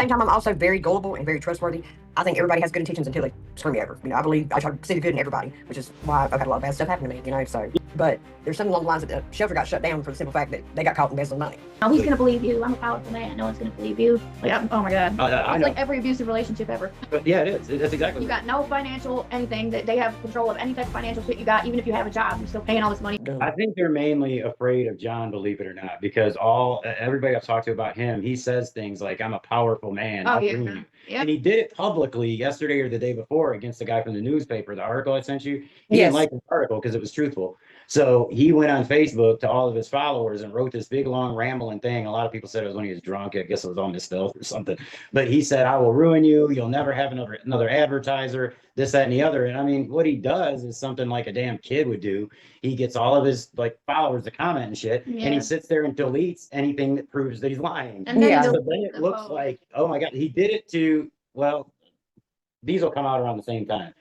same time, I'm also very gullible and very trustworthy. I think everybody has good intentions until they screw me over. I believe I try to see the good in everybody, which is why I've had a lot of bad stuff happen to me, so. But there's something along the lines that the shelter got shut down for the simple fact that they got caught embezzling money. No, who's going to believe you? I'm a powerful man. No one's going to believe you. Like, oh my God. It's like every abusive relationship ever. But yeah, it is. That's exactly. You got no financial anything that they have control of any type of financial shit you got. Even if you have a job, you're still paying all this money. I think they're mainly afraid of John, believe it or not, because everybody I've talked to about him, he says things like, "I'm a powerful man." Oh, yeah. Yep. And he did it publicly yesterday or the day before against the guy from the newspaper, the article I sent you. He didn't like the article because it was truthful. So he went on Facebook to all of his followers and wrote this big, long, rambling thing. A lot of people said it was when he was drunk. I guess it was on his stealth or something. But he said, "I will ruin you. You'll never have another advertiser, this, that, and the other." And I mean, what he does is something like a damn kid would do. He gets all of his followers to comment and shit, and he sits there and deletes anything that proves that he's lying. And then, so then it looks like, oh my God, he did it to, well, these will come out around the same time.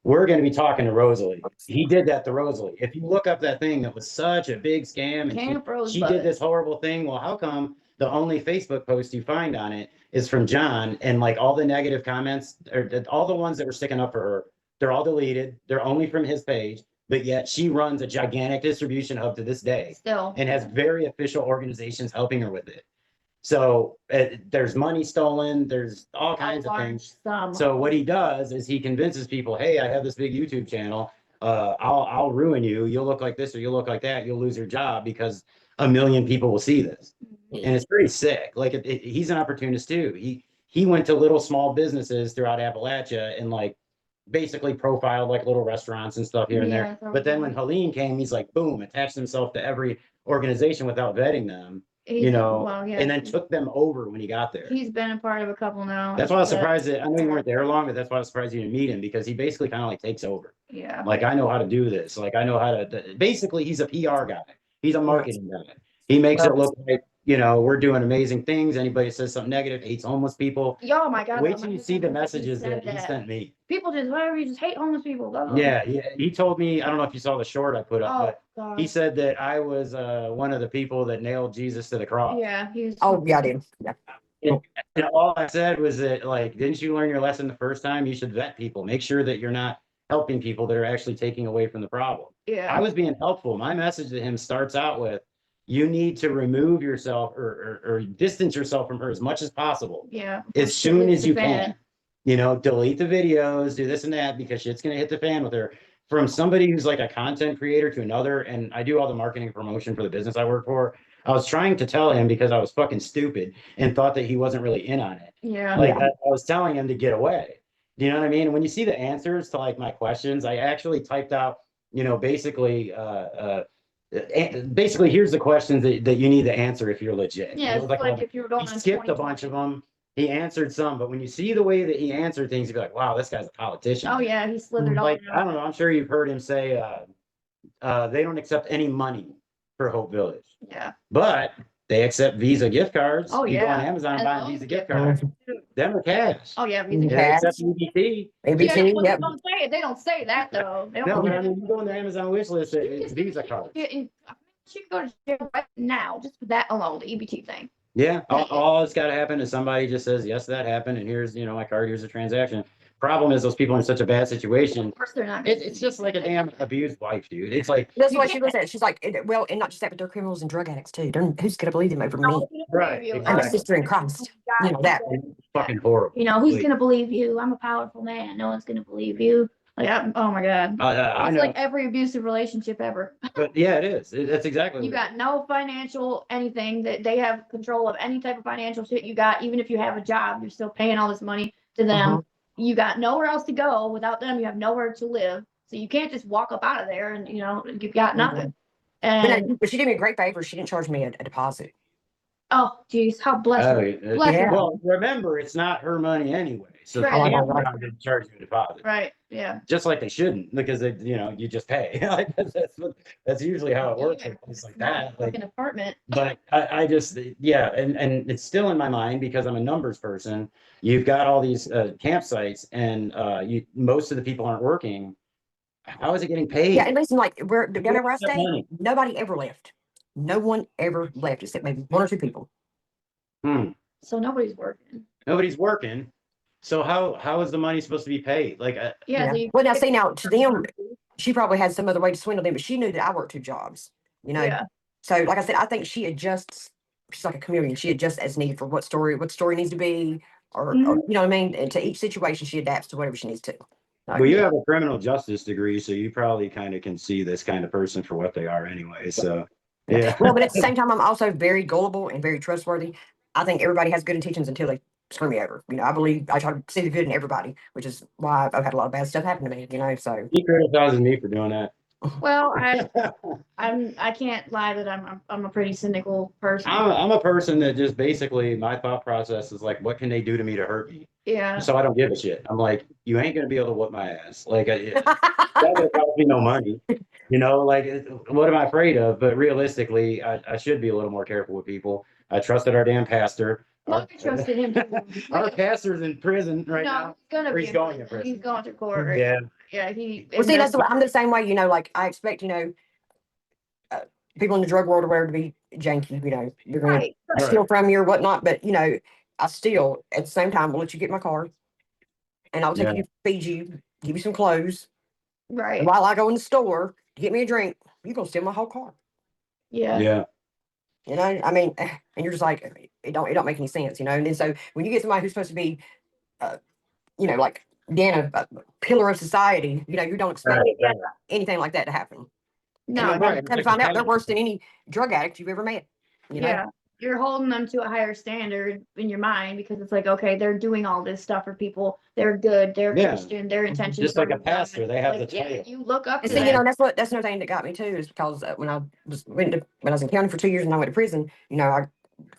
We're going to be talking to Rosalie. He did that to Rosalie. If you look up that thing, that was such a big scam, and she did this horrible thing. Well, how come the only Facebook post you find on it is from John, and all the negative comments, or all the ones that were sticking up for her, they're all deleted. They're only from his page, but yet she runs a gigantic distribution hub to this day, and has very official organizations helping her with it. So there's money stolen, there's all kinds of things. So what he does is he convinces people, "Hey, I have this big YouTube channel. I'll ruin you. You'll look like this or you'll look like that. You'll lose your job because 1 million people will see this." And it's pretty sick. He's an opportunist too. He went to little small businesses throughout Appalachia and basically profiled little restaurants and stuff here and there. But then when Helene came, he's boom, attached himself to every organization without vetting them. And then took them over when he got there. He's been a part of a couple now. That's why I was surprised that, I know you weren't there long, but that's why I was surprised you didn't meet him, because he basically kind of takes over. Yeah. I know how to do this. I know how to, basically he's a PR guy. He's a marketing guy. He makes it look like, we're doing amazing things. Anybody says something negative, hates homeless people. Oh my God. Wait till you see the messages that he sent me. People you just hate homeless people. Yeah. He told me, I don't know if you saw the short I put up, but he said that I was one of the people that nailed Jesus to the cross. Yeah. I did. Yeah. And all I said was that, didn't you learn your lesson the first time? You should vet people. Make sure that you're not helping people that are actually taking away from the problem. Yeah. I was being helpful. My message to him starts out with, you need to remove yourself or distance yourself from her as much as possible. Yeah. As soon as you can. Delete the videos, do this and that, because shit's going to hit the fan with her. From somebody who's a content creator to another, and I do all the marketing promotion for the business I work for. I was trying to tell him, because I was fucking stupid and thought that he wasn't really in on it. Yeah. I was telling him to get away. Do you know what I mean? And when you see the answers to my questions, I actually typed out, basically, here's the questions that you need to answer if you're legit. Yeah, it's if you're going he skipped a bunch of them. He answered some, but when you see the way that he answered things, you'd be like, wow, this guy's a politician. Oh yeah, he slithered all I don't know, I'm sure you've heard him say they don't accept any money for Hope Village. Yeah. But they accept Visa gift cards. Oh, you go on Amazon and buy Visa gift cards. Them are cash. Oh yeah, Visa They accept EBT. They don't say that though. They don't. No, I mean, you go on the Amazon wish list, it's Visa cards. She can go to jail right now just for that alone, the EBT thing. Yeah, all that's got to happen is somebody just says, yes, that happened, and here's my card, here's a transaction. Problem is, those people are in such a bad situation. Of course they're not. It's just like a damn abused wife, dude. It's that's why she was at. She's like, well, and not just that, but they're criminals and drug addicts too. Who's gonna believe them over me? Right. I'm a sister in Christ. That. It's fucking horrible. Who's gonna believe you? I'm a powerful man. No one's gonna believe you. Oh my God. I know. Like every abusive relationship ever. But yeah, it is. That's exactly. You got no financial anything that they have control of any type of financial shit you got. Even if you have a job, you're still paying all this money to them. You got nowhere else to go. Without them, you have nowhere to live. So you can't just walk up out of there and you've got nothing. But she did me a great favor. She didn't charge me a deposit. Oh, geez, how blessed. Well, remember, it's not her money anyway. So right. They didn't charge you a deposit. Right. Yeah. Just like they shouldn't, because they, you just pay. That's usually how it works. It's like that. Like an apartment. But I just, and it's still in my mind because I'm a numbers person. You've got all these campsites, and most of the people aren't working. How is it getting paid? Yeah, and listen, whenever I stay, nobody ever left. No one ever left except maybe one or two people. So nobody's working. Nobody's working. So how is the money supposed to be paid? Like, Yeah. Well, now see, now to them, she probably had some other way to swindle them, but she knew that I worked 2 jobs, you know. Yeah. So, like I said, I think she adjusts. She's like a chameleon. She adjusts as needed for what story needs to be, or Mhm. you know what I mean. And to each situation, she adapts to whatever she needs to. well, you have a criminal justice degree, so you probably kind of can see this kind of person for what they are anyway. So, yeah. Well, but at the same time, I'm also very gullible and very trustworthy. I think everybody has good intentions until they screw me over. You know, I try to see the good in everybody, which is why I've had a lot of bad stuff happen to me. You know, so He criticizes me for doing that. Well, I can't lie that I'm a pretty cynical person. I'm a person that just basically my thought process is like, what can they do to me to hurt me? Yeah. So I don't give a shit. I'm like, you ain't gonna be able to whoop my ass. Like, it's not gonna cost me no money. You know, like, what am I afraid of? But realistically, I should be a little more careful with people. I trusted our damn pastor. Well, I trusted him too. Our pastor's in prison right No, now. he's gonna Or be he's in going prison. to prison. He's going to court. Right? Yeah. Yeah. He. well, see, I'm the same way. You know, like I expect, you know, people in the drug world or whatever to be janky. You know, they're going Right. to steal from you or whatnot. But you know, I still at the same time will let you get my car, and I'll take Yeah. you, feed you, give you some clothes. Right. And while I go in the store to get me a drink, you're gonna steal my whole car. Yeah. Yeah. You know, I mean, and you're just like, it don't make any sense, you know. And then so when you get somebody who's supposed to be, you know, like Dan, a pillar of society, you know, you don't expect Right. anything like that to happen. No. And then come to find out they're worse than any drug addict you've ever met. You know? Yeah. You're holding them to a higher standard in your mind because it's like, okay, they're doing all this stuff for people. They're good. They're Yeah. Christian. Their intentions. Just like a are good. pastor, they have Like, the yeah, title. you look up And to see, you know, them. that's another thing that got me too, is because when I when I was in county for 2 years and I went to prison, you know,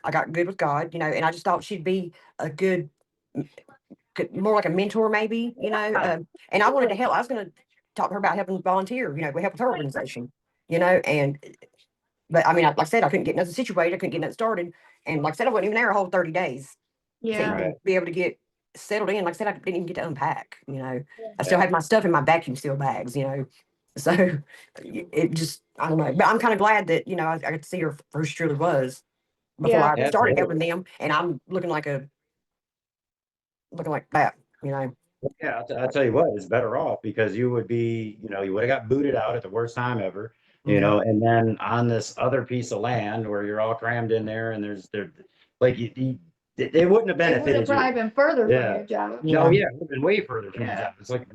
I got good with God, you know, and I just thought she'd be a good, more like a mentor, maybe, you know. And I wanted to help. I was going to talk to her about helping volunteer. You know, we help with her organization, you know. And but I mean, like I said, I couldn't get nothing situated. I couldn't get nothing started. And like I said, I wasn't even there a whole 30 days to Yeah. even be able to get settled in. Like I said, I didn't even get to unpack. You know, Yeah. I still had my stuff in my vacuum seal bags. You know, so it just, I don't know. But I'm kind of glad that, you know, I got to see her for who she truly was before Yeah. I started Absolutely. helping them. And I'm looking like that. You know. Yeah, I'll tell you what, it's better off because you would be, you know, you would have got booted out at the worst time ever, you Mhm. know, and then on this other piece of land where you're all crammed in there and there, like, they wouldn't have It would have benefited probably you. been further Yeah. from your job. No, Yeah. yeah, it would have been way further from your Yeah. job. It's like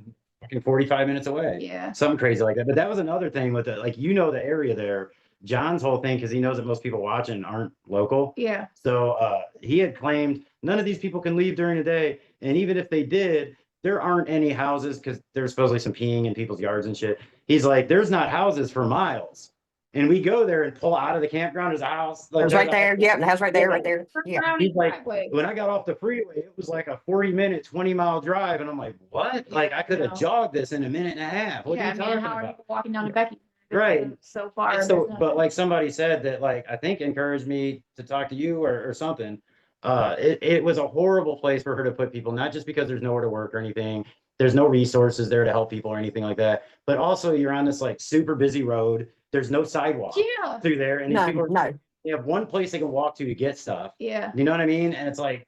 fucking 45 minutes away. Yeah. Something crazy like that. But that was another thing with it, like, you know, the area there. John's whole thing, because he knows that most people watching aren't local. Yeah. So he had claimed none of these people can leave during the day. And even if they did, there aren't any houses because there's supposedly some peeing in people's yards and shit. He's like, there's not houses for miles. And we go there and pull out of the campground, there's a house. It was right there. Yep, the house right there, right there. Yeah. He's like, when I got off the freeway, it was like a 40-minute, 20-mile drive. And I'm like, what? Like, I could have jogged this in a minute and a half. What are you talking how are about? people walking down to Becky? Right. So far. And so, but like somebody said that, like, I think encouraged me to talk to you or something. It was a horrible place for her to put people, not just because there's nowhere to work or anything. There's no resources there to help people or anything like that. But also you're on this like super busy road. There's no sidewalk Yeah. through there. And these No, people are, no. they have one place they can walk to get stuff. Yeah. You know what I mean? And it's like,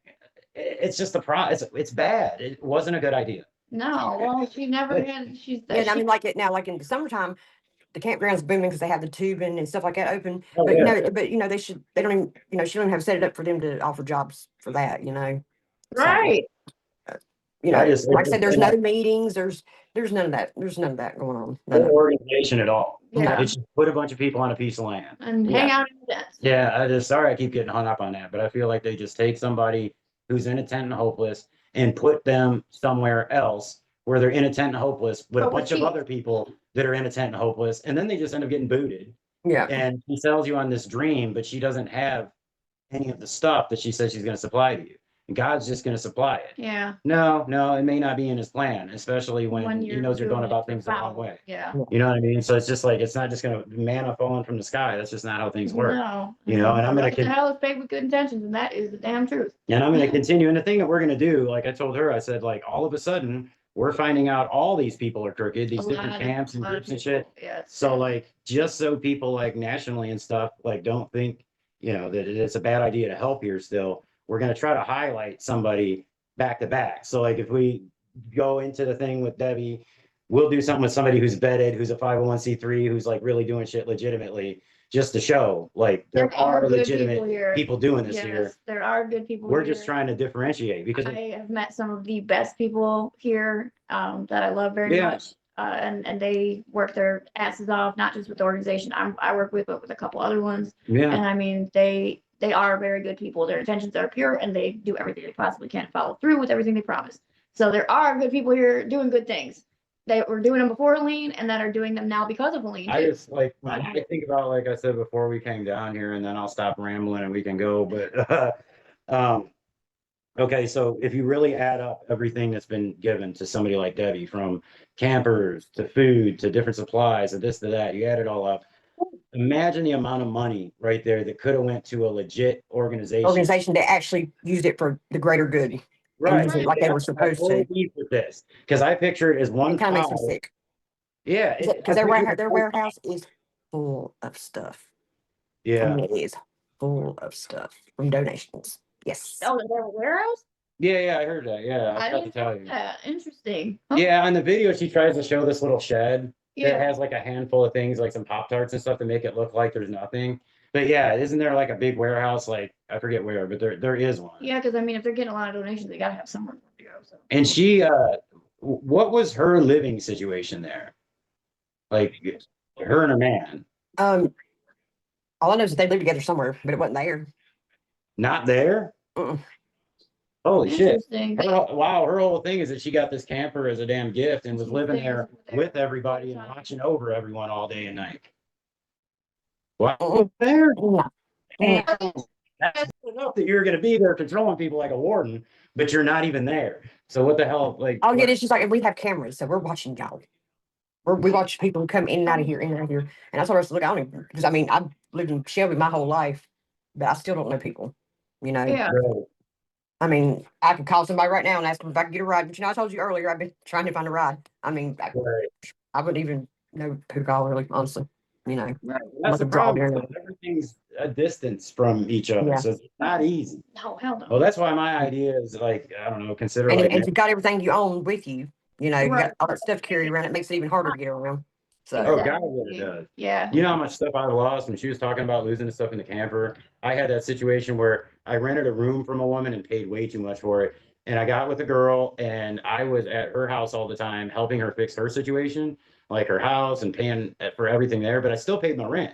it's just it's bad. It wasn't a good idea. No, well, she never had. She's. Yeah, and I mean, like it now, like in the summertime, the campground's booming because they have the tubing and stuff like that open. Oh, But yeah. you know, they don't even, you know, she don't even have set it up for them to offer jobs for that, you know. So, Right. you know, I just- like I said, there's no meetings, there's none of that. There's none of that going on. None No of it. organization at all. Yeah. It's just put a bunch of people on a piece of land. And hang out in the desk. Yeah, sorry I keep getting hung up on that, but I feel like they just take somebody who's in a tent and hopeless and put them somewhere else where they're in a tent and hopeless with a bunch of other people that are in a tent and hopeless, and then they just end up getting booted. Yeah. And he sells you on this dream, but she doesn't have any of the stuff that she says she's going to supply to you. And God's just going to supply it. Yeah. No, it may not be in his plan, especially when he knows you're going about things the wrong way. Yeah. You know what I mean? So it's just like, it's not just going to manna falling from the sky. That's just not how things work. No. You know, and I'm going The hell is paid with good intentions, and that is the damn truth. And I'm going to continue. And the thing that we're going to do, like I told her, I said, like, all of a sudden, we're finding out all these people are crooked, these different camps and groups and shit. Yeah. So, like, just so people like nationally and stuff, like, don't think, you know, that it's a bad idea to help here still. we're going to try to highlight somebody back to back. So like if we go into the thing with Debbie, we'll do something with somebody who's vetted, who's a 501c3, who's like really doing shit legitimately, just to show like there are good legitimate people here. people doing this here. Yes, there are good people We're here. just trying to differentiate because I have met some of the best people here that I love very much. And they work their asses off, not just with the organization I work with, but with a couple other ones. yeah, And I mean, they are very good people. Their intentions are pure and they do everything they possibly can to follow through with everything they promise. So there are good people here doing good things. They were doing them before Helene and that are doing them now because of Helene. I just like when I think about, like I said before we came down here, and then I'll stop rambling and we can go. But okay, so if you really add up everything that's been given to somebody like Debbie, from campers to food to different supplies and this to that, you add it all up. Imagine the amount of money right there that could have went to a legit Organization that actually used it for the greater good. Right. Use it like they were supposed to. With this, because I picture it as one It kind of makes me pile. sick. Yeah, Because their warehouse is full of stuff. I yeah, mean, it is full of stuff from donations. Yes. Oh, their warehouse? yeah, I heard that. Yeah, I forgot to tell you. Yeah, interesting. Yeah, on the video, she tries to show this little shed that Yeah. has like a handful of things, like some Pop-Tarts and stuff, to make it look like there's nothing. But yeah, isn't there like a big warehouse? Like I forget where, but there is one. Yeah, because I mean, if they're getting a lot of donations, they gotta have somewhere to go. So. And she, what was her living situation there? Like her and her man, All I know is that they lived together somewhere, but it wasn't there. not there? Mm-mm. Holy shit. Interesting. Wow, her whole thing is that she got this camper as a damn gift and was living there with everybody and watching over everyone all day and night. Wow, there? No. That's enough that you're gonna be there controlling people like a warden, but you're not even there. So what the hell, like? All I get is just like we have cameras, so we're watching y'all. We watch people come in and out of here, in and out of here. And I told her, look, I don't even, because I mean, I've lived in Shelby my whole life, but I still don't know people, you know? Yeah. I mean, I could call somebody right now and ask them if I could get a ride. But, you know, I told you earlier, I've been trying to find a ride. I mean, I wouldn't even know who to call, really, honestly, you know? Right. That's the problem. Everything's a distance from each other, so it's not easy. No, hell no. Well, that's why my idea is like, I don't know, consider and like, if you've got everything you own with you, you know, you got all that stuff to carry around, it makes it even harder to get around. So, oh God, what it does. Yeah. You know how much stuff I've lost when she was talking about losing the stuff in the camper. I had that situation where I rented a room from a woman and paid way too much for it. And I got with a girl and I was at her house all the time, helping her fix her situation, like her house, and paying for everything there. But I still paid my rent.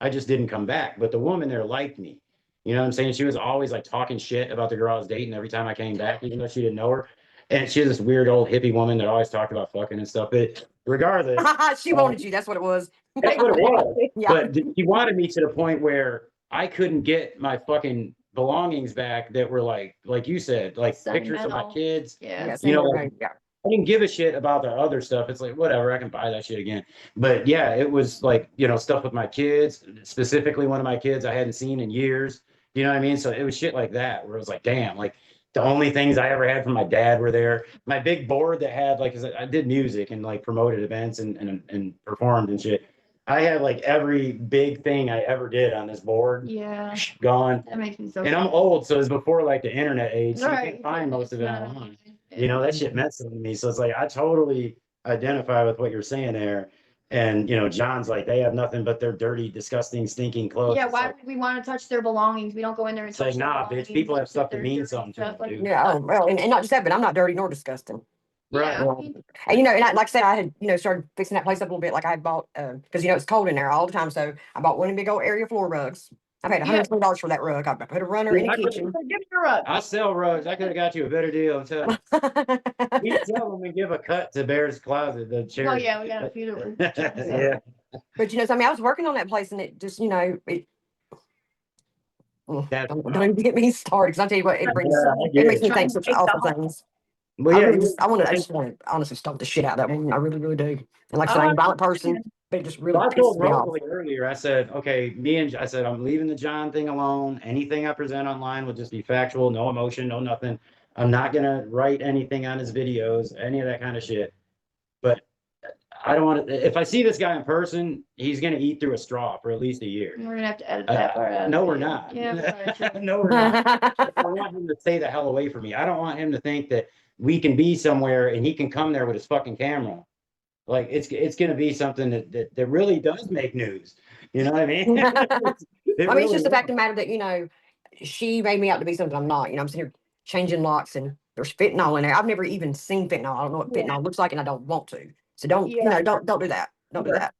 I just didn't come back. But the woman there liked me. You know what I'm saying? She was always like talking shit about the girl I was dating every time I came back, even though she didn't know her. And she's this weird old hippie woman that always talked about fucking and stuff. But regardless, she wanted you. That's what it was. That's what it was. Yeah. But she wanted me to the point where I couldn't get my fucking belongings back that were like you said, like pictures of my kids. Yeah. You know, like, I didn't give a shit about the other stuff. It's like, whatever, I can buy that shit again. But yeah, it was like, you know, stuff with my kids, specifically one of my kids I hadn't seen in years. You know what I mean? So it was shit like that where it was like, damn, like the only things I ever had from my dad were there. My big board that had like, 'cause I did music and like promoted events and performed and shit. I had like every big thing I ever did on this board. Yeah. Gone. That makes me so. And I'm old, so it's before like the internet age. So Right. you can't find most of it online. Yeah. You know, that shit meant something to me. So it's like I totally identify with what you're saying there. And you know, John's like, they have nothing but their dirty, disgusting, stinking clothes. Yeah, It's why like, would we want to touch their belongings? We don't go in there and it's touch like, their nah, bitch, belongings, people have like, stuff that their means dirty something to stuff, them, like, dude. Yeah, well, and not just that, but I'm not dirty nor disgusting. Right. Yeah, I mean, And you know, and like I said, I had, you know, started fixing that place up a little bit. Like I had bought, because you know it's cold in there all the time, so I bought one big old area floor rugs. I paid $120 for that rug. I put a runner in the kitchen. give me a rug. I sell rugs. I could have got you a better deal. I'm telling you. We sell them and give a cut to Bear's Closet, the charity. Oh yeah, we got a few of them. Yeah. But you know, so, I mean, I was working on that place, and it just, you know, it. Don't even get me started, because I tell you what, it brings, it makes me think such awful things. Well, yeah, I just want to honestly stomp the shit out of that woman. I really, really do. And like I said, I'm a violent person, but it just really I told pisses me off. Rosalie earlier, I said, okay, I said, I'm leaving the John thing alone. Anything I present online will just be factual, no emotion, no nothing. I'm not going to write anything on his videos, any of that kind of shit. But I don't want to, if I see this guy in person, he's going to eat through a straw for at least a year. We're gonna have to edit that part out. No, we're not. Yeah, sorry. No, we're not. I want him to stay the hell away from me. I don't want him to think that we can be somewhere and he can come there with his fucking camera. Like it's going to be something that really does make news. You know what I mean? It's just the fact of the matter that, she made me out to be something I'm not. I'm sitting here changing locks and there's fentanyl in there. I've never even seen fentanyl. I don't know what fentanyl looks like and I don't want to. So don't do that. Don't do that.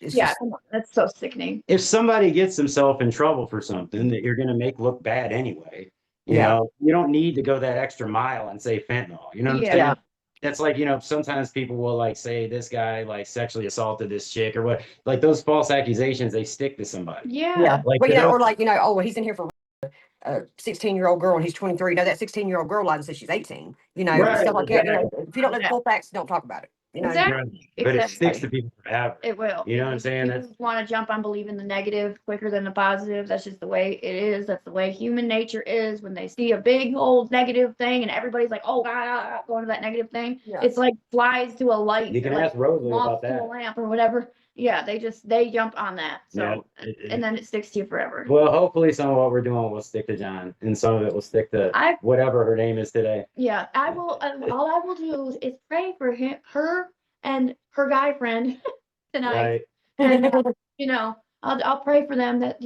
It's just, come on, that's so sickening. if somebody gets themselves in trouble for something that you're going to make look bad anyway, you know, you don't need to go that extra mile and say fentanyl. You know what I'm saying? Yeah. That's like, sometimes people will like say this guy like sexually assaulted this chick or what, like those false accusations, they stick to somebody. Yeah. Like, well, or like, oh, well, he's in here for a 16-year-old girl and he's 23. No, that 16-year-old girl lied and says she's 18. Right, Stuff like that. exactly. If you don't know the full facts, don't talk about it. Exactly. Right. But it sticks to people forever. It will. You know what I'm saying? People want to jump on believing the negative quicker than the positive. That's just the way it is. That's the way human nature is. When they see a big old negative thing and everybody's like, oh God, going to that negative thing. Yeah. It's like flies to a light. You can like ask Rosalie about moth to a that. lamp or whatever. Yeah, they jump on that. So and then it sticks to you forever. Well, hopefully some of what we're doing will stick to John and some of it will stick to whatever her name is today. Yeah, I will. All I will do is pray for her and her guy friend tonight. Right. And I'll pray for them that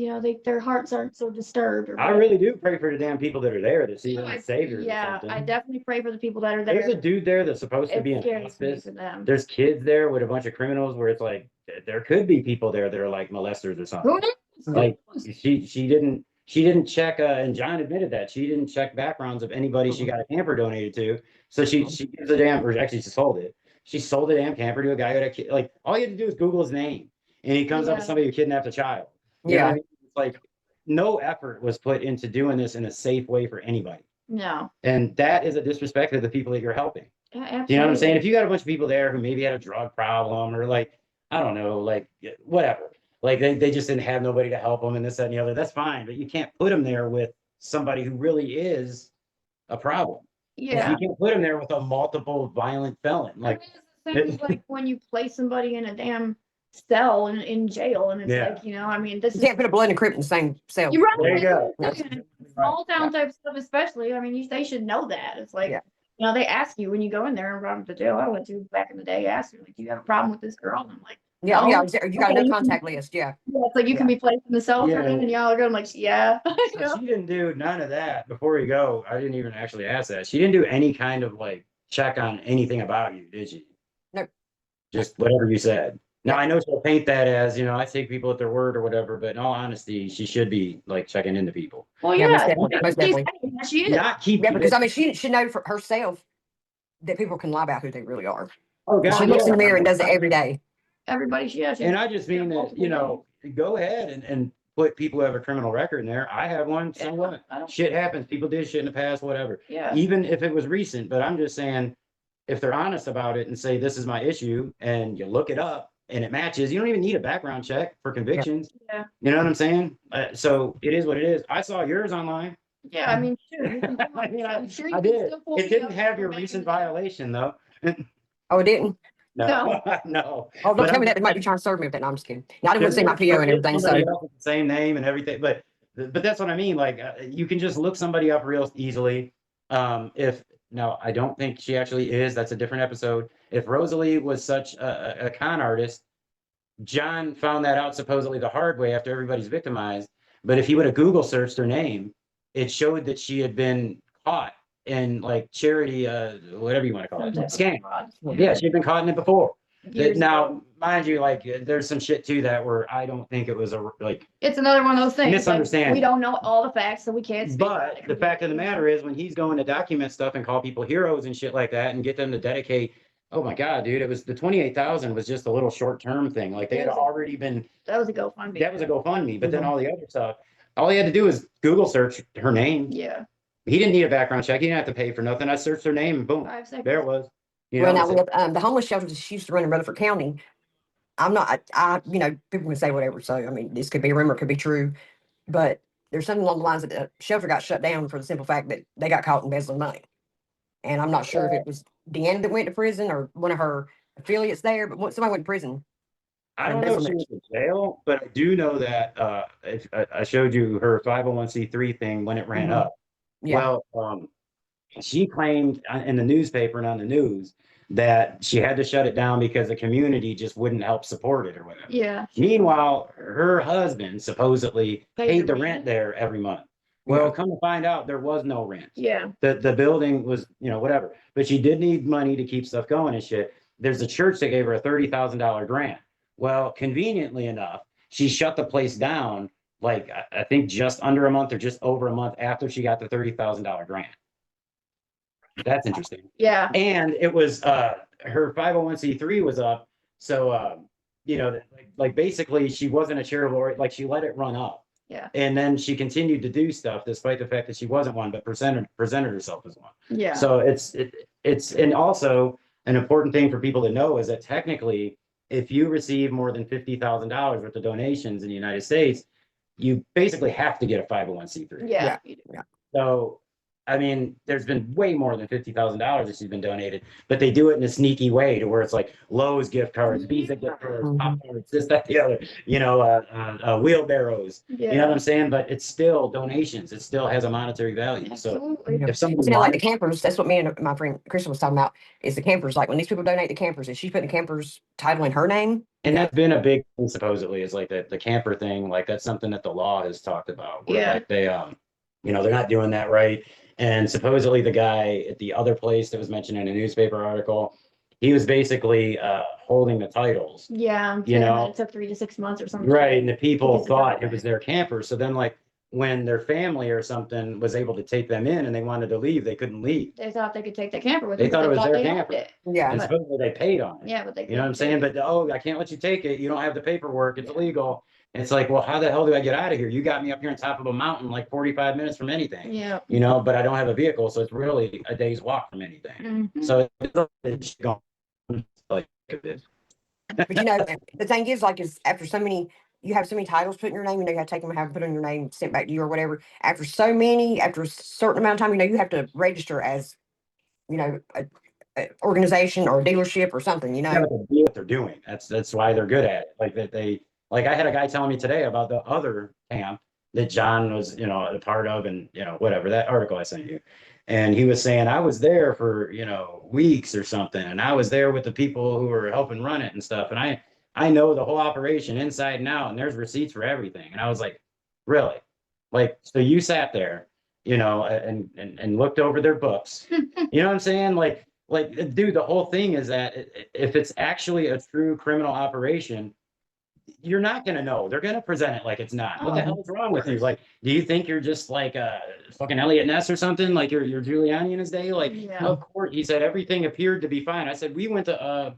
their hearts aren't so disturbed. I really do pray for the damn people that are there that see them as saviors. Yeah, I definitely pray for the people that are there. There's a dude there that's supposed to be in hospice. There's kids there with a bunch of criminals where it's like there could be people there that are like molesters or something. Like she didn't check and John admitted that she didn't check backgrounds of anybody she got a camper donated to. So she gives a damn, or actually she sold it. She sold a damn camper to a guy who had a kid. Like all you have to do is Google his name and he comes up with somebody who kidnapped a child. You know what I mean? It's like no effort was put into doing this in a safe way for anybody. No. And that is a disrespect to the people that you're helping. Yeah, absolutely. Do you know what I'm saying? If you got a bunch of people there who maybe had a drug problem or like, I don't know, like whatever, like they just didn't have nobody to help them and this, that, and the other, that's fine. But you can't put them there with somebody who really is a problem. Yeah. You can't put them there with a multiple violent felon. Like, it's like when you place somebody in a damn cell in jail and it's like, this you can't put a blood and crypt in the same cell. You're right. There you go. Small town type stuff, especially. I mean, they should know that. It's like, they ask you when you go in there and run to jail. I went to back in the day, asked me, like, do you have a problem with this girl? And I'm like, no. You got a no contact list. Yeah. It's like you can be placed in the cell for him and y'all are going like, yeah. She didn't do none of that before you go. I didn't even actually ask that. She didn't do any kind of like check on anything about you, did she? No. Just whatever you said. Now I know she'll paint that as, I take people at their word or whatever, but in all honesty, she should be like checking into people. Well, most definitely. She is. Not keep because she should know for herself that people can lie about who they really are. Oh God, she looks in the mirror and does it every day. Everybody, and I just mean that, go ahead and put people who have a criminal record in there. I have one, so what? Shit happens. People did shit in the past, whatever. Yeah. Even if it was recent, but I'm just saying, if they're honest about it and say, this is my issue, and you look it up and it matches, you don't even need a background check for convictions. Yeah. You know what I'm saying? So it is what it is. I saw yours online. Yeah, I mean, sure. I did. It didn't have your recent violation, though. Oh, it didn't? No. No. Oh, don't tell me that. They might be trying to serve me with that. No, I'm just kidding. Now, I didn't want to say my PO and everything. So the same name and everything, but that's what I mean. Like you can just look somebody up real easily. No, I don't think she actually is. That's a different episode. If Rosalie was such a con artist, John found that out supposedly the hard way after everybody's victimized. But if he would have Google searched her name, it showed that she had been caught in like charity, whatever you want to call it, scam. Yeah, she'd been caught in it before. Now, mind you, like there's some shit to that where I don't think it was it's another one of those things. Misunderstanding. We don't know all the facts, so we can't speak But the fact of the matter is when he's going to document stuff and call people heroes and shit like that and get them to dedicate, oh my God, dude, it was the 28,000 was just a little short-term thing. Like they had already been. That was a GoFundMe. That was a GoFundMe, but then all the other stuff, all he had to do was Google search her name. Yeah. He didn't need a background check. He didn't have to pay for nothing. I searched her name and boom, 5 seconds. there it was. Now with the homeless shelters she used to run in Rutherford County, I'm not, people can say whatever. So, I mean, this could be a rumor, it could be true, but there's something along the lines that the shelter got shut down for the simple fact that they got caught embezzling money. And I'm not sure if it was Deanna that went to prison or one of her affiliates there, but once somebody went to prison. I don't know if she was in jail, but I do know that if I showed you her 501c3 thing when it ran Mhm. up. Yeah. Well, she claimed in the newspaper and on the news that she had to shut it down because the community just wouldn't help support it or whatever. Yeah. Meanwhile, her husband supposedly paid the rent rent. there every month. Well, Yeah. come to find out, there was no rent. Yeah. The building was, whatever. But she did need money to keep stuff going and shit. There's a church that gave her a $30,000 grant. Well, conveniently enough, she shut the place down like I think just under a month or just over a month after she got the $30,000 grant. That's interesting. Yeah. And it was her 501c3 was up. So like basically she wasn't a charitable, like she let it run up. Yeah. And then she continued to do stuff despite the fact that she wasn't one, but presented herself as one. Yeah. So it's and also an important thing for people to know is that technically, if you receive more than $50,000 worth of donations in the United States, you basically have to get a 501c3. Yeah. So, I mean, there's been way more than $50,000 that she's been donated, but they do it in a sneaky way to where it's like Lowe's gift cards, Visa gift cards, pop cards, this, that, the other, wheelbarrows. Yeah. You know what I'm saying? But it's still donations. It still has a monetary value. So Absolutely. if somebody like the campers, that's what me and my friend Kristen was talking about, is the campers. Like when these people donate the campers, is she putting the campers title in her name? and that's been a big thing supposedly is like the camper thing, like that's something that the law has talked about. Where Yeah. like they they're not doing that right. And supposedly the guy at the other place that was mentioned in a newspaper article, he was basically holding the titles. Yeah. You know? It took 3 to 6 months or something. Right. And the people Because of thought that. it was their camper. So then like when their family or something was able to take them in and they wanted to leave, they couldn't leave. They thought they could take the camper with They them. thought it was their they owned camper. it. Yeah. And But- supposedly they paid on it. Yeah, but they You know what I'm couldn't saying? take But I can't let you take it. You don't have the paperwork. It's Yeah. illegal. And it's like, well, how the hell do I get out of here? You got me up here on top of a mountain like 45 minutes from it. anything. Yeah. But I don't have a vehicle, so it's really a day's walk from anything. Mhm. So it's going like this. But the thing is, like, is after so many, you have so many titles put in your name, you have to take them and have them put on your name, sent back to you or whatever. After a certain amount of time, you have to register as, a organization or a dealership or something, Yeah, but they do what they're doing. That's why they're good at it. Like that like I had a guy telling me today about the other camp that John was, a part of and whatever, that article I sent you. And he was saying, I was there for, weeks or something. And I was there with the people who were helping run it and stuff. And I know the whole operation inside and out, and there's receipts for everything. And I was like, really? Like, so you sat there, and looked over their books. You know what I'm saying? Like, dude, the whole thing is that if it's actually a true criminal operation, you're not going to know. They're going to present it like it's not. What the hell is wrong with you? Like, do you think you're just like fucking Elliot Ness or something? Like you're Giuliani in his day? Like, Yeah. of course, he said everything appeared to be fine. I said, we went to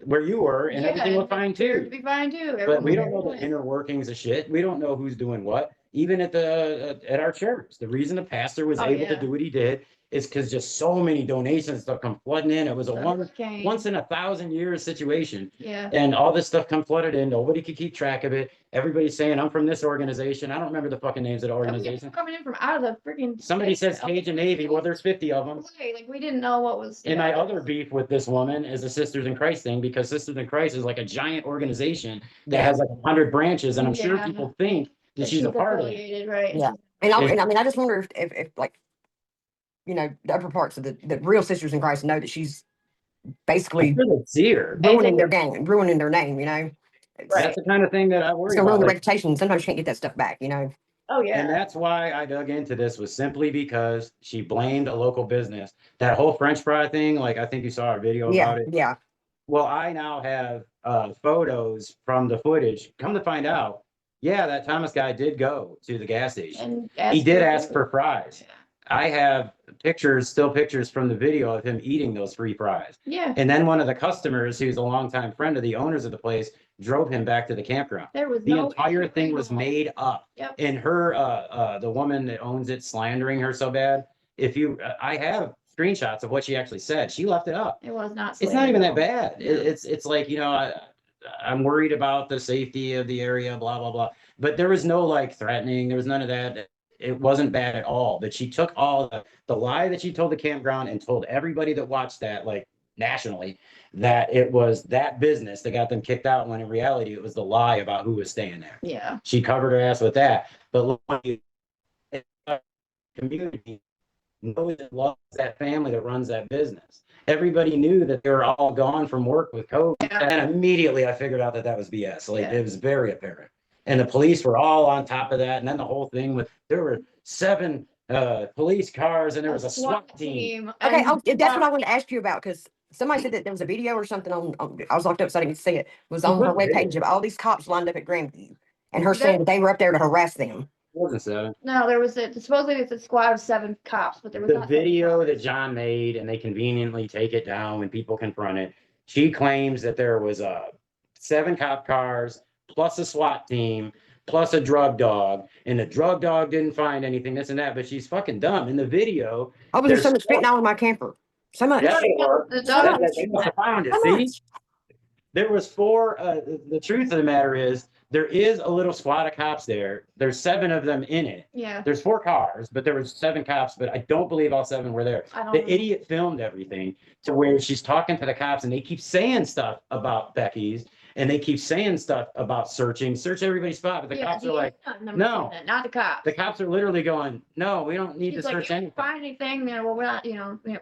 where you were and everything looked fine Appeared too. to be fine too. But we don't Everyone know the inner workings of shit. We don't know who's doing what. Even at our church, the reason the pastor was able to do what he did is because just so many donations stuff come flooding in. It was a once in 1,000 years situation. Yeah. And all this stuff come flooded in. Nobody could keep track of it. Everybody's saying, I'm from this organization. I don't remember the fucking names of the organization. Coming in from out of the freaking. Somebody says Cajun Navy. Well, there's 50 of them. Like we didn't know what was. And my other beef with this woman is the Sisters in Christ thing, because Sisters in Christ is like a giant organization that has like 100 branches. And I'm sure people think that she's a part of it. Right. Yeah. And I mean, I just wonder if like, the upper parts of the real Sisters in Christ know that she's basically ruining their game, ruining their name, That's the kind of thing that I worry It's gonna ruin about. the reputation. Sometimes you can't get that stuff back, Oh yeah. And that's why I dug into this, was simply because she blamed a local business. That whole French fry thing, like I think you saw our video about it. Yeah. Well, I now have photos from the footage. Come to find out, yeah, that Thomas guy did go to the gas station. He did ask for fries. Yeah. I have still pictures from the video of him eating those free fries. Yeah. And then one of the customers, who's a longtime friend of the owners of the place, drove him back to the campground. There was The entire thing was made up. Yep. And her, the woman that owns it, slandering her so bad. I have screenshots of what she actually said. She left it up. It was not. It's not even that bad. Yeah. It's like, I'm worried about the safety of the area, blah, blah, blah. But there was no like threatening. There was none of that. It wasn't bad at all. But she took all the lie that she told the campground and told everybody that watched that, like, nationally that it was that business that got them kicked out, when in reality it was the lie about who was staying there. Yeah. She covered her ass with that. But community knows and loves that family that runs that business. Everybody knew that they were all gone from work with COVID, and immediately I figured out that that was BS. Like it was very apparent, and the police were all on top of that. And then the whole thing with there were 7 police cars, and there was a SWAT team. Okay, that's what I wanted to ask you about, because somebody said that there was a video or something on I was locked up, so I didn't get to see it. Was on her webpage of all these cops lined up at Grandview, and her saying that they were up there to harass them. Wasn't 7. No, there was supposedly it's a squad of 7 cops, but there was The not video that John made, and they conveniently take it down when people confront it. She claims that there was 7 cop cars plus a SWAT team plus a drug dog, and the drug dog didn't find anything, this and that. But she's fucking dumb. In the video, I was so much fentanyl in my camper. So much. yeah, The dog- they must have found it. See, there was 4. The truth of the matter is, there is a little squad of cops there. There's 7 of them in it. Yeah. There's 4 cars, but there was 7 cops, but I don't believe all 7 were there. I don't The know. idiot filmed everything to where she's talking to the cops, and they keep saying stuff about Becky's, and they keep saying stuff about search everybody's spot, but the cops are like, no. Not the cops. the cops are literally going, no, we don't need She's to like, search "You anything. find anything, well, we're not,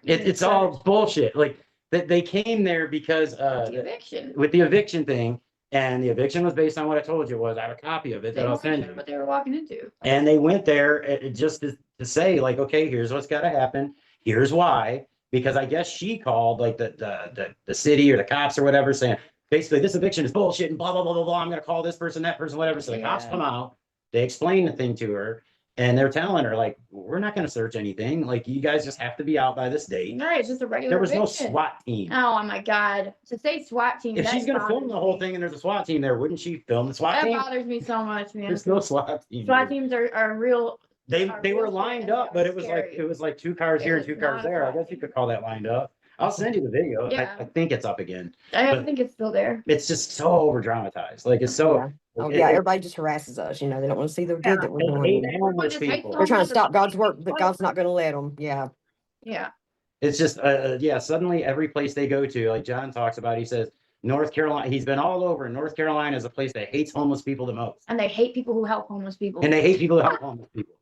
It's all bullshit. Like they came there because the eviction. with the eviction thing, and the eviction was based on what I told you was. I have a copy of it They that I'll weren't send sure you. what they were walking into. And they went there just to say, like, okay, here's what's got to happen. Here's why. Because I guess she called like the city or the cops or whatever, saying basically this eviction is bullshit and blah blah blah blah blah. I'm gonna call this person, that person, whatever. So the cops come out, they explain the thing to her, and they're telling her like, we're not gonna search anything. Like you guys just have to be out by this date. Right, it's just a regular There was no eviction. SWAT team. Oh my God. To say SWAT team. If that she's gonna film bothers the whole me. thing and there's a SWAT team there, wouldn't she film the SWAT That team? bothers me so much, man. There's no SWAT team. SWAT teams are real. They are were real lined and up, but it was scary. like 2 cars It here and was 2 cars not a there. I SWAT guess you team. could call that lined up. I'll send you the video. Yeah. I think it's up again. I But- think it's still there. It's just so over dramatized. Like it's so. Yeah. Oh yeah, everybody just harasses us. They don't want to see the good that we're doing. homeless Just hate people. They're trying to stop God's work, but God's not going to let them. Yeah. Yeah. It's just yeah. Suddenly, every place they go to, like John talks about, he says North Carolina. He's been all over. North Carolina is a place that hates homeless people the most, And they hate people who help homeless people. and they hate people who help homeless people.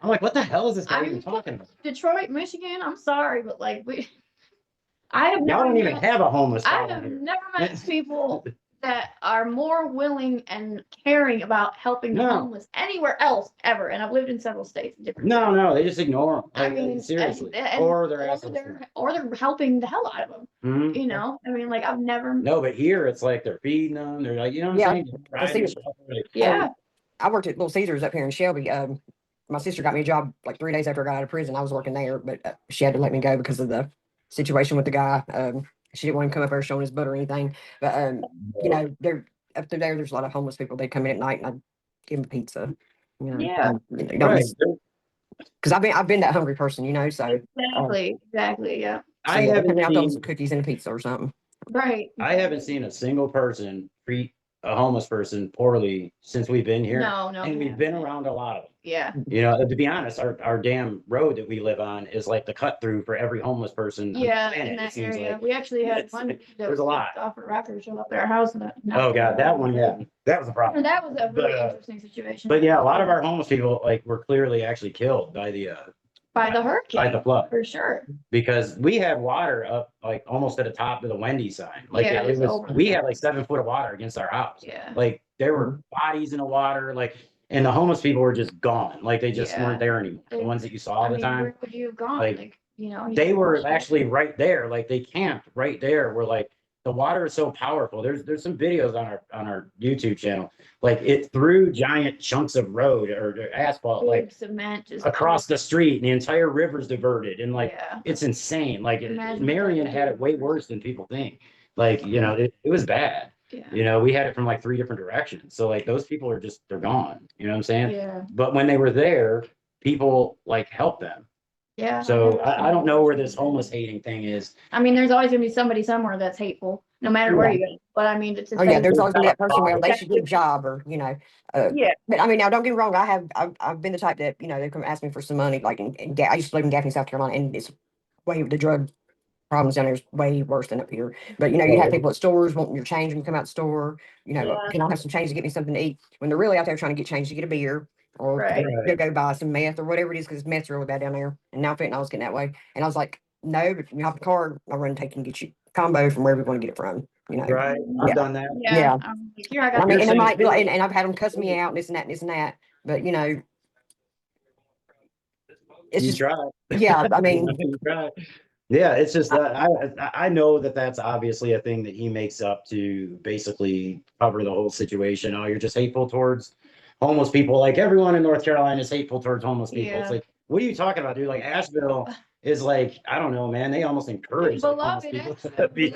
I'm like, what the hell is this guy I even mean, talking about? Detroit, Michigan. I'm sorry, but like I have Y'all never don't even met- have a homeless I problem have here. never met people that are more willing and caring about helping the No. homeless anywhere else ever. And I've lived in several states. Different No, they just ignore them. I Like, mean, seriously, and- or they're assholes. or they're helping the hell out of them. Mhm. You know, I mean, like I've never. No, but here it's like they're feeding them. They're like, you know what Yeah. I'm saying? Riding see- shelter, like, Yeah. I worked at Little Caesars up here in Shelby. My sister got me a job like 3 days after I got out of prison. I was working there, but she had to let me go because of the situation with the guy. She didn't want him to come up there showing his butt or anything. But they're up through there. There's a lot of homeless people. They come in at night and I give them pizza. Yeah. right. Because I've been that hungry person. So Exactly. Yeah. I so, haven't I'll throw them seen some cookies and a pizza or something. Right. I haven't seen a single person treat a homeless person poorly since we've been here. No. And we've been around a lot of them. Yeah. To be honest, our damn road that we live on is like the cut through for every homeless person. on the Yeah. planet, In it that seems area, like. we actually had It's- one. That there's a lot. Offered rocker showed up at our house. And Oh God, that one, yeah, that was a problem. And that was a really But, interesting situation. But yeah, a lot of our homeless people like were clearly actually killed by the hurricane, flood, for sure. because we had water up like almost to the top of the Wendy's sign. Like Yeah, it it's was, over. we had like 7 foot of water against our house. Yeah. Like there were bodies in the water, like, and the homeless people were just gone. Like they just Yeah. weren't there anymore. The ones that you saw all the time. Where would you have gone? Like, you They were actually right there. Like they camped right there where like the water is so powerful. There's some videos on our YouTube channel. Like it threw giant chunks of road or asphalt like big cement just across the street, and the entire river's diverted, and like Yeah. it's insane. Like Imagine Marion that. had it way worse than people think. Like it was bad. Yeah. We had it from like 3 different directions. So like those people are just, they're gone. You know what I'm saying? Yeah. But when they were there, people like helped them. Yeah. So I don't know where this homeless hating thing is. I mean, there's always gonna be somebody somewhere that's hateful, no matter where you go. But I mean, it's just Oh yeah, there's always gonna be that person where they should get a job or Yeah. But I mean, now don't get me wrong. I've been the type that they come ask me for some money. Like I used to live in Gaffney, South Carolina, and it's way the drug problems down there is way worse than up here. But you have people at stores wanting your change when you come out the store. Yeah. Can I have some change to get me something to eat? When they're really out there trying to get change to get a beer or Right. go buy some meth or whatever it is, because meth's really bad down there. And now fentanyl's getting that way. And I was like, no, but you hop the car, I'll run and take and get you combo from wherever you want to get it from. Right. Yeah. I've done that. Yeah. Like, here I I got mean, You're and it might be saying- like, and I've had them cuss me out and this and that and this and that. But it's You just, try. yeah, I mean, You try. Yeah, it's just I know that that's obviously a thing that he makes up to basically cover the whole situation. Oh, you're just hateful towards homeless people. Like everyone in North Carolina is hateful towards homeless people. It's Yeah. like, what are you talking about, dude? Like Asheville is like, I don't know, man. They almost encourage like, homeless people to be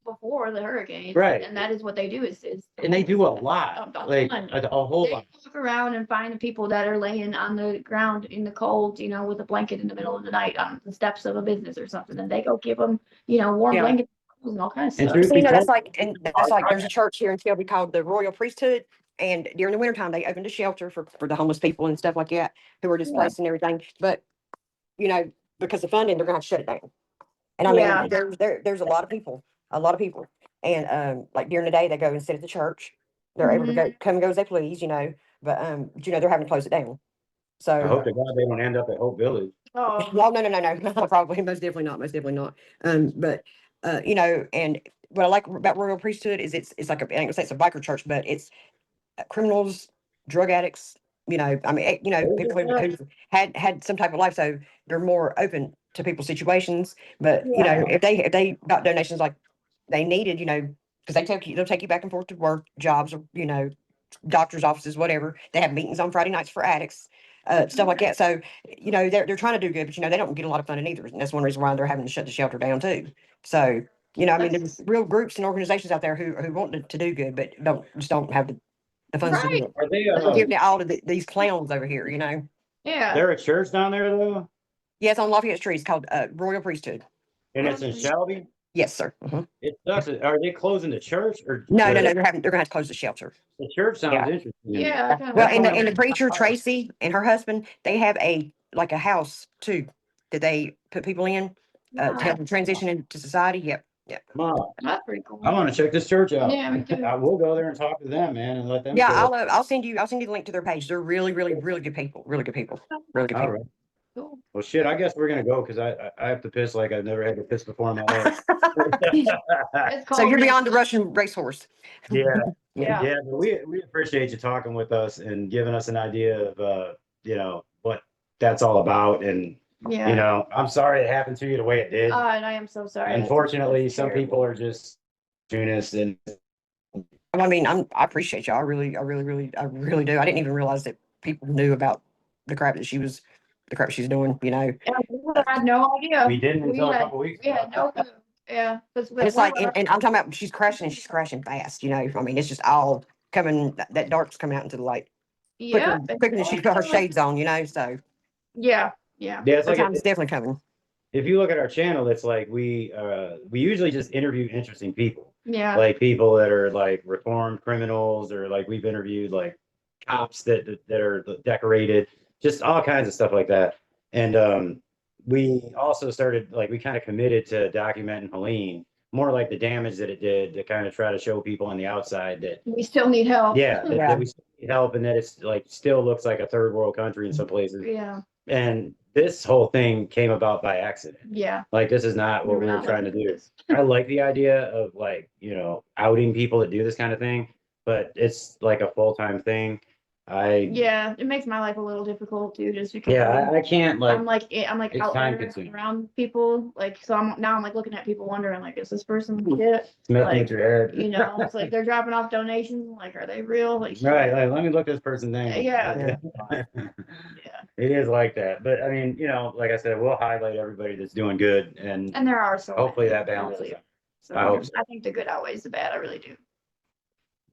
before the hurricane. Right. And that is what they do is and they do a lot, like a whole they lot. walk around and find the people that are laying on the ground in the cold, with a blanket in the middle of the night on the steps of a business or something, and they go give them, warm Yeah. blankets and all kinds of And stuff. truth be that's told- like there's a church here in Shelby called the Royal Priesthood. And during the wintertime, they opened a shelter for the homeless people and stuff like that who were displaced and everything. But, because of funding, they're going to have to shut it down. And I Yeah. mean, there's a lot of people. And like during the day, they go and sit at the church. They're able to go come and go as they please, But they're having to close it down. So I hope to God they don't end up at Hope Village. Oh, well, no, probably most definitely not. But and what I like about Royal Priesthood is it's like I ain't gonna say it's a biker church, but it's criminals, drug addicts. People who had some type of life, so they're more open to people's situations. But Yeah. if they got donations like they needed, because they'll take you back and forth to work, jobs, or doctors' offices, whatever. They have meetings on Friday nights for addicts, stuff like that. So they're trying to do good, but they don't get a lot of funding either, and that's one reason why they're having to shut the shelter down too. So I mean, there's real groups and organizations out there who want to do good, but don't have the funds to do it. Are they They're giving it all to these clowns over here, Yeah. they're a church down there though? Yeah, it's on Lafayette Street. It's called Royal Priesthood. And it's in Shelby? Yes, sir. Mhm. It sucks. Are they closing the church or No, the, they're gonna have to close the shelter. The church sounds Yeah. interesting. to me. Yeah. Well, That's and one the of preacher Tracy and her husband, they have a house too that they put people in to help them transition into society. Yep. Come on. That's pretty cool. I want to check this church out. Yeah, me too. I will go there and talk to them, man, and let them. Yeah, share. I'll send you the link to their page. They're really, really, really good people. Really good people. Really good All people. right. Cool. Well, shit. I guess we're gonna go because I have to piss like I've never had to piss before in my life. It's So called you're beyond the Russian racehorse. Yeah. Yeah. Yeah, but we appreciate you talking with us and giving us an idea of what that's all about. And Yeah. I'm sorry it happened to you the way it did. And I am so sorry. Unfortunately, That's some terrible. people are just opportunists and I mean, I appreciate y'all. I really do. I didn't even realize that people knew about the crap she's doing. Yeah, we had no idea. we didn't until a couple weeks We ago. had no clue. Yeah. And it's like, and I'm talking about she's crashing fast. I mean, it's just all coming. That dark's coming out into the light Yeah. quicker than she put her shades on. So Yeah. Yeah, it's the like time's definitely coming. if you look at our channel, it's like we usually just interview interesting people. Yeah. Like people that are like reformed criminals, or like we've interviewed like cops that are decorated, just all kinds of stuff like that. And we also started, like, we kind of committed to documenting Helene, more like the damage that it did, to kind of try to show people on the outside that We still need help. that we still need help, and that it's like still looks like a third world country in some places. Yeah. And this whole thing came about by accident. Yeah. Like, this is not what we were trying to do. I like the idea of, like, outing people that do this kind of thing, but it's like a full-time thing. Yeah, it makes my life a little difficult too, just because I can't, like, I'm like it's out time there consuming. around people, like, so I'm like looking at people wondering, like, is this person legit? It's messing Like, with your head. It's like they're dropping off donations, like, are they real? Like, Right, like, let me look this person's name. Yeah. It is like that, but I mean, like I said, we'll highlight everybody that's doing good, and And there are so hopefully many, that balances really. out. So I hope so. I think the good outweighs the bad. I really do.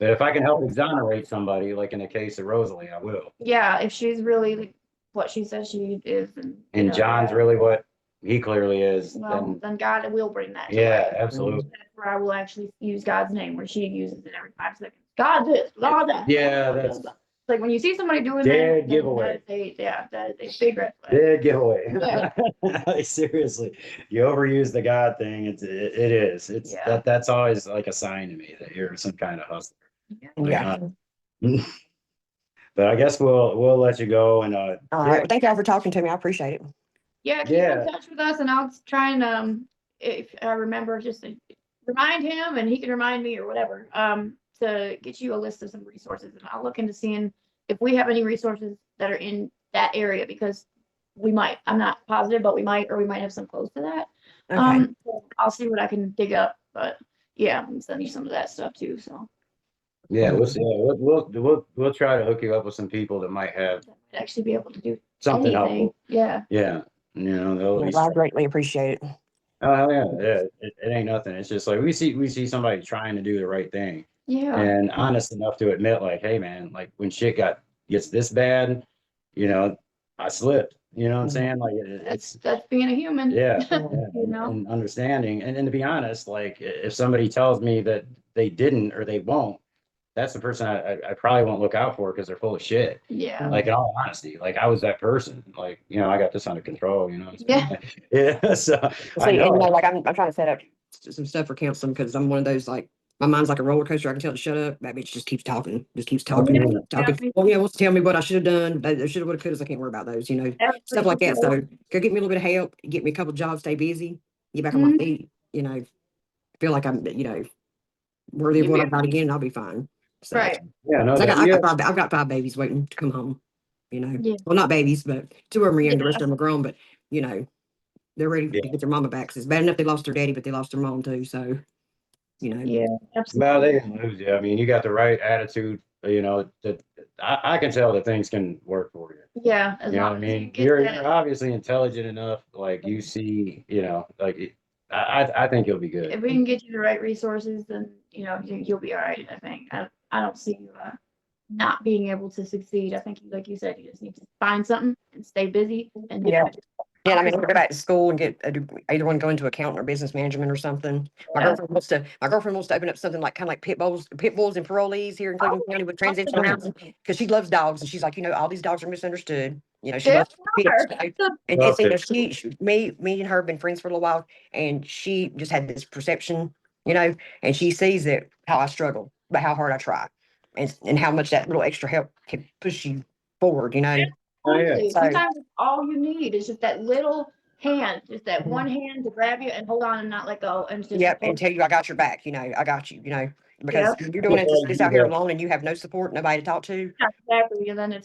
But if I can help exonerate somebody, like in the case of Rosalie, I will. Yeah, if she's really what she says she is, And John's really what he clearly is, well, then God will bring that. to yeah, light. absolutely. That's where I will actually use God's name, where she uses it every 5 seconds. God this, God that. Yeah, like when you see somebody doing Dead that, giveaway. that is a big red flag. Dead giveaway. Yeah. Like, seriously, you overuse the God thing. It is. It's Yeah. that's always like a sign to me that you're some kind of hustler. Like, Yeah. but I guess we'll let you go and All right. Well, thank y'all for talking to me. I appreciate it. Yeah, keep Yeah. in touch with us, and I'll try and if I remember, just to remind him, and he can remind me or whatever, to get you a list of some resources, and I'll look into seeing if we have any resources that are in that area, because we might. I'm not positive, but we might, or we might have some close to that. Okay. So I'll see what I can dig up, but yeah, I'm sending you some of that stuff too. So Yeah, we'll see. We'll try to hook you up with some people that might have might actually be able to do something anything. helpful. Yeah. Yeah, they'll at least. I greatly appreciate it. Oh hell yeah, yeah. It ain't nothing. It's just like we see somebody trying to do the right thing Yeah. and honest enough to admit, like, hey man, like when shit gets this bad, I slipped. You know what I'm saying? Like That's being a human. yeah, You know? and understanding. And to be honest, like if somebody tells me that they didn't or they won't, that's the person I probably won't look out for because they're full of shit. Yeah. Like in all honesty, like I was that person. Like, I got this under control, Yeah. Yeah. So I See, and know. like I'm trying to set up some stuff for counseling because I'm one of those like my mind's like a roller coaster. I can tell it to shut up. That bitch just keeps talking, talking. Yeah. Well, wants to tell me what I should have done. Should have, would have, could have. I can't worry about those, stuff like that. So go get me a little bit of help, get me a couple jobs, stay busy, get back on my feet. Feel like I'm, worthy of what I've got again, and I'll be fine. So, Right. Yeah, no, I've got 5 babies waiting to come home. Yeah. Well, not babies, but 2 of them are young, the rest of them are grown. But they're ready to get their mama back. 'Cause it's bad enough they lost their daddy, but they lost their mom too. So, Yeah, absolutely. well, they didn't lose you. I mean, you got the right attitude. That I can tell that things can work for you. Yeah, as You know long what I as you mean? get You're that- obviously intelligent enough. Like you see, like I think you'll be if good. we can get you the right resources, then you'll be all right. I think. I don't see you not being able to succeed. I think, like you said, you just need to find something and stay busy and Yeah. Yeah, I mean, go back to school and get either one go into accounting or business management or something. My girlfriend wants to open up something like kind of like pit bulls and parolees here in Cleveland County with transitional housing because she loves dogs and she's like, all these dogs are misunderstood. She loves pits. And me and her have been friends for a little while, and she just had this perception, and she sees that how I struggle, but how hard I try, and how much that little extra help can push you forward. Oh, yeah. Sometimes all you need is just that little hand, just that one hand to grab you and hold on and not let go. And just and tell you I got your back, I got you, because you're doing this out here alone and you have no support, nobody to talk to. Exactly. And then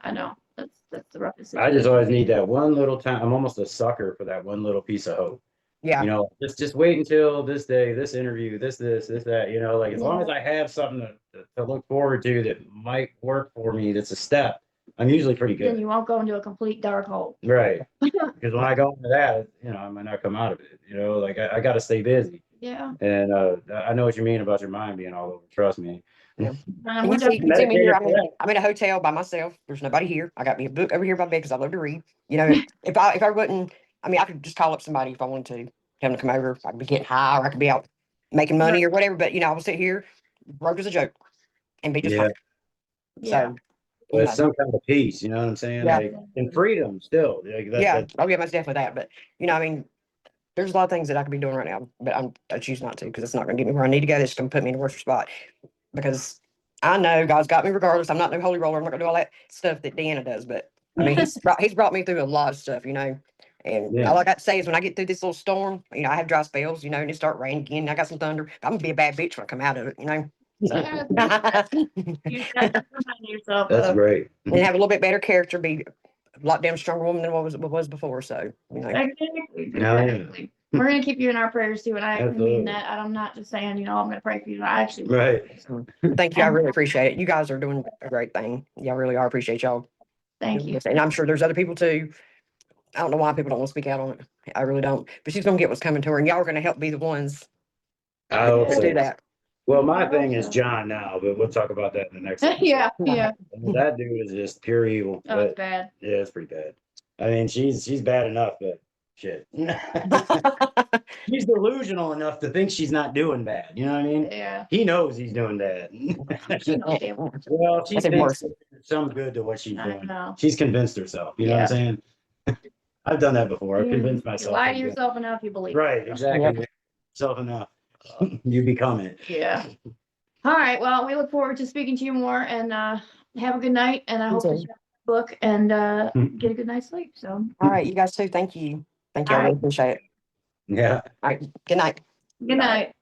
I know that's the roughest I just always need that one little time. I'm almost a sucker for that one little piece of hope. Yeah. Just wait until this day, this interview, this, that, like as long as I have something to look forward to that might work for me, that's a step, I'm usually pretty Then good. you won't go into a complete dark hole. Right. Because when I go into that, I might not come out of it, like I got to stay busy. Yeah. And I know what you mean about your mind being all over. Trust me. Yeah. And you see me here, I'm in a hotel by myself. There's nobody here. I got me a book over here by bed because I love to read. If I wouldn't, I could just call up somebody if I wanted to, tell them to come over. I could be getting high or I could be out making money or whatever. But I will sit here, broke as a joke, and be just fine. So well, it's some kind of peace, you know what I'm saying? Yeah. Like, and freedom still. Like Oh yeah, most definitely that. But there's a lot of things that I could be doing right now, but I choose not to because it's not going to get me where I need to go. It's going to put me in a worse spot because I know God's got me regardless. I'm not no holy roller. I'm not going to do all that stuff that Deanna does. But he's brought me through a lot of stuff, And all I got to say is when I get through this little storm, I have dry spells, and it start raining again. I got some thunder. I'm gonna be a bad bitch when I come out of it, So. You have to remind yourself. That's great. And have a little bit better character, be a lot damn stronger woman than what was before. So Exactly. We're gonna keep you in our prayers too, and I mean that. I'm not just saying, I'm gonna pray for you. I actually Right. Thank you. I really appreciate it. You guys are doing a great thing. Y'all really are. Appreciate y'all. Thank you. And I'm sure there's other people too. I don't know why people don't want to speak out on it. I really don't. But she's gonna get what's coming to her, and y'all are gonna help be the ones I hope to so. do that. Well, my thing is John now, but we'll talk about that in the next episode. Yeah. That dude is just pure evil. Oh, it's bad. Yeah, it's pretty bad. I mean, she's bad enough, but shit. She's delusional enough to think she's not doing bad. You know what I mean? Yeah. He knows he's doing bad. Well, she That's thinks some good to what she's I doing. know. She's convinced herself, you know what I'm saying? I've done that before. I've convinced You myself. lie I'm to good. yourself enough, you believe. it. Right, exactly. Self enough. You become it. Yeah. All right. Well, we look forward to speaking to you more and have a good night. And I You hope that too. you have a book and get a good night's sleep. So, All right, you guys too. Thank you. Thank you. I All really right. appreciate it. Yeah. All right. Good night. good night.